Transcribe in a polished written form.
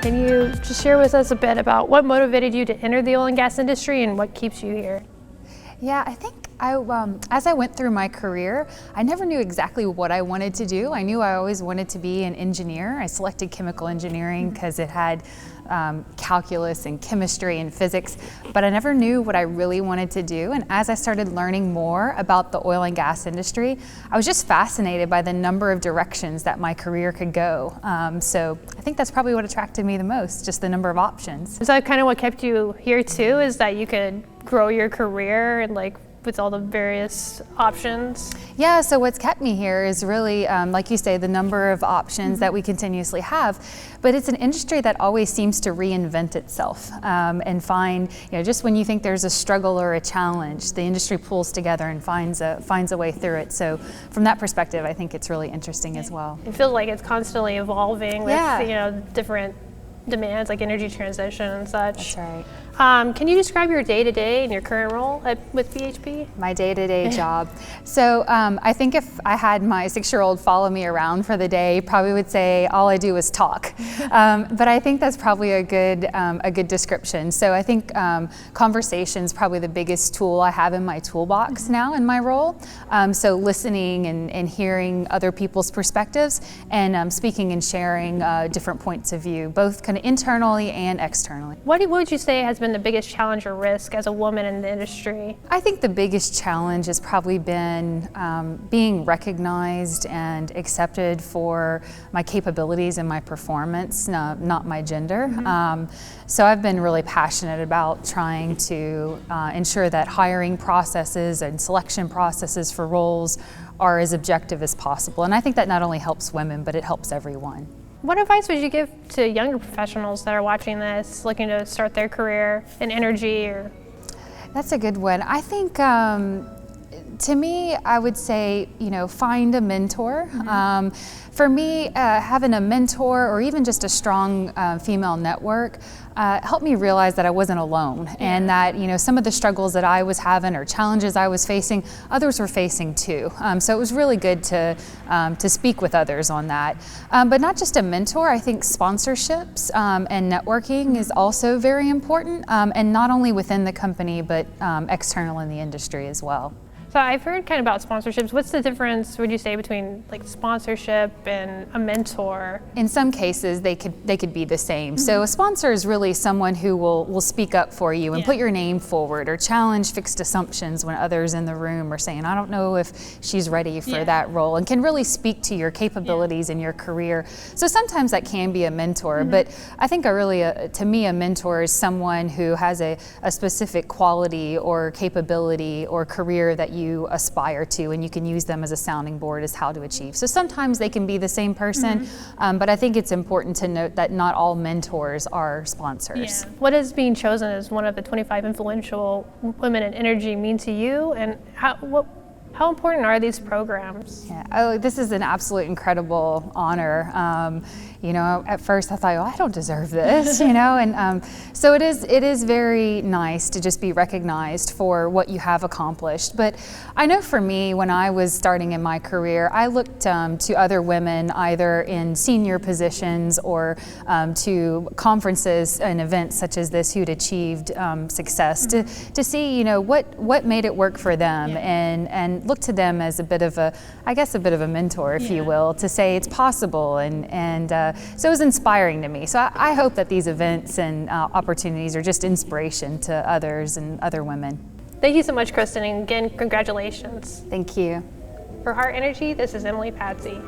Can you just share with us a bit about what motivated you to enter the oil and gas industry and what keeps you here? Yeah, I think as I went through my career, I never knew exactly what I wanted to do. I knew I always wanted to be an engineer. I selected chemical engineering because it had calculus and chemistry and physics, but I never knew what I really wanted to do. And as I started learning more about the oil and gas industry, I was just fascinated by the number of directions that my career could go. So I think that's probably what attracted me the most, just the number of options. Is that kind of what kept you here too, is that you could grow your career and with all the various options? Yeah, so what's kept me here is really, like you say, the number of options that we continuously have. But it's an industry that always seems to reinvent itself and find, just when you think there's a struggle or a challenge, the industry pulls together and finds a way through it. So from that perspective, I think it's really interesting as well. It feels like it's constantly evolving with different demands like energy transition and such. That's right. Can you describe your day-to-day and your current role with BHP? My day-to-day job. So I think if I had my 6-year-old follow me around for the day, probably would say all I do is talk. But I think that's probably a good description. So I think conversation's probably the biggest tool I have in my toolbox now in my role. So listening and hearing other people's perspectives and speaking and sharing different points of view, both kind of internally and externally. What would you say has been the biggest challenge or risk as a woman in the industry? I think the biggest challenge has probably been being recognized and accepted for my capabilities and my performance, not my gender. So I've been really passionate about trying to ensure that hiring processes and selection processes for roles are as objective as possible. And I think that not only helps women, but it helps everyone. What advice would you give to younger professionals that are watching this, looking to start their career in energy? That's a good one. I think to me, I would say, find a mentor. For me, having a mentor or even just a strong female network helped me realize that I wasn't alone and that, some of the struggles that I was having or challenges I was facing, others were facing too. So it was really good to speak with others on that. But not just a mentor, I think sponsorships and networking is also very important, and not only within the company, but external in the industry as well. So I've heard kind of about sponsorships. What's the difference, would you say, between sponsorship and a mentor? In some cases, they could be the same. So a sponsor is really someone who will speak up for you and put your name forward or challenge fixed assumptions when others in the room are saying, I don't know if she's ready for that role, and can really speak to your capabilities in your career. So sometimes that can be a mentor, but I think to me, a mentor is someone who has a specific quality or capability or career that you aspire to, and you can use them as a sounding board as how to achieve. So sometimes they can be the same person, but I think it's important to note that not all mentors are sponsors. What does being chosen as one of the 25 influential women in energy mean to you, and how important are these programs? Oh, this is an absolute incredible honor. At first I thought, I don't deserve this, and so it is very nice to just be recognized for what you have accomplished. But I know for me, when I was starting in my career, I looked to other women either in senior positions or to conferences and events such as this who'd achieved success to see, what made it work for them, and look to them as a bit of a mentor, if you will, to say it's possible, and so it was inspiring to me. So I hope that these events and opportunities are just inspiration to others and other women. Thank you so much, Kristen, and again, congratulations. Thank you. For Heart Energy, this is Emily Patsy.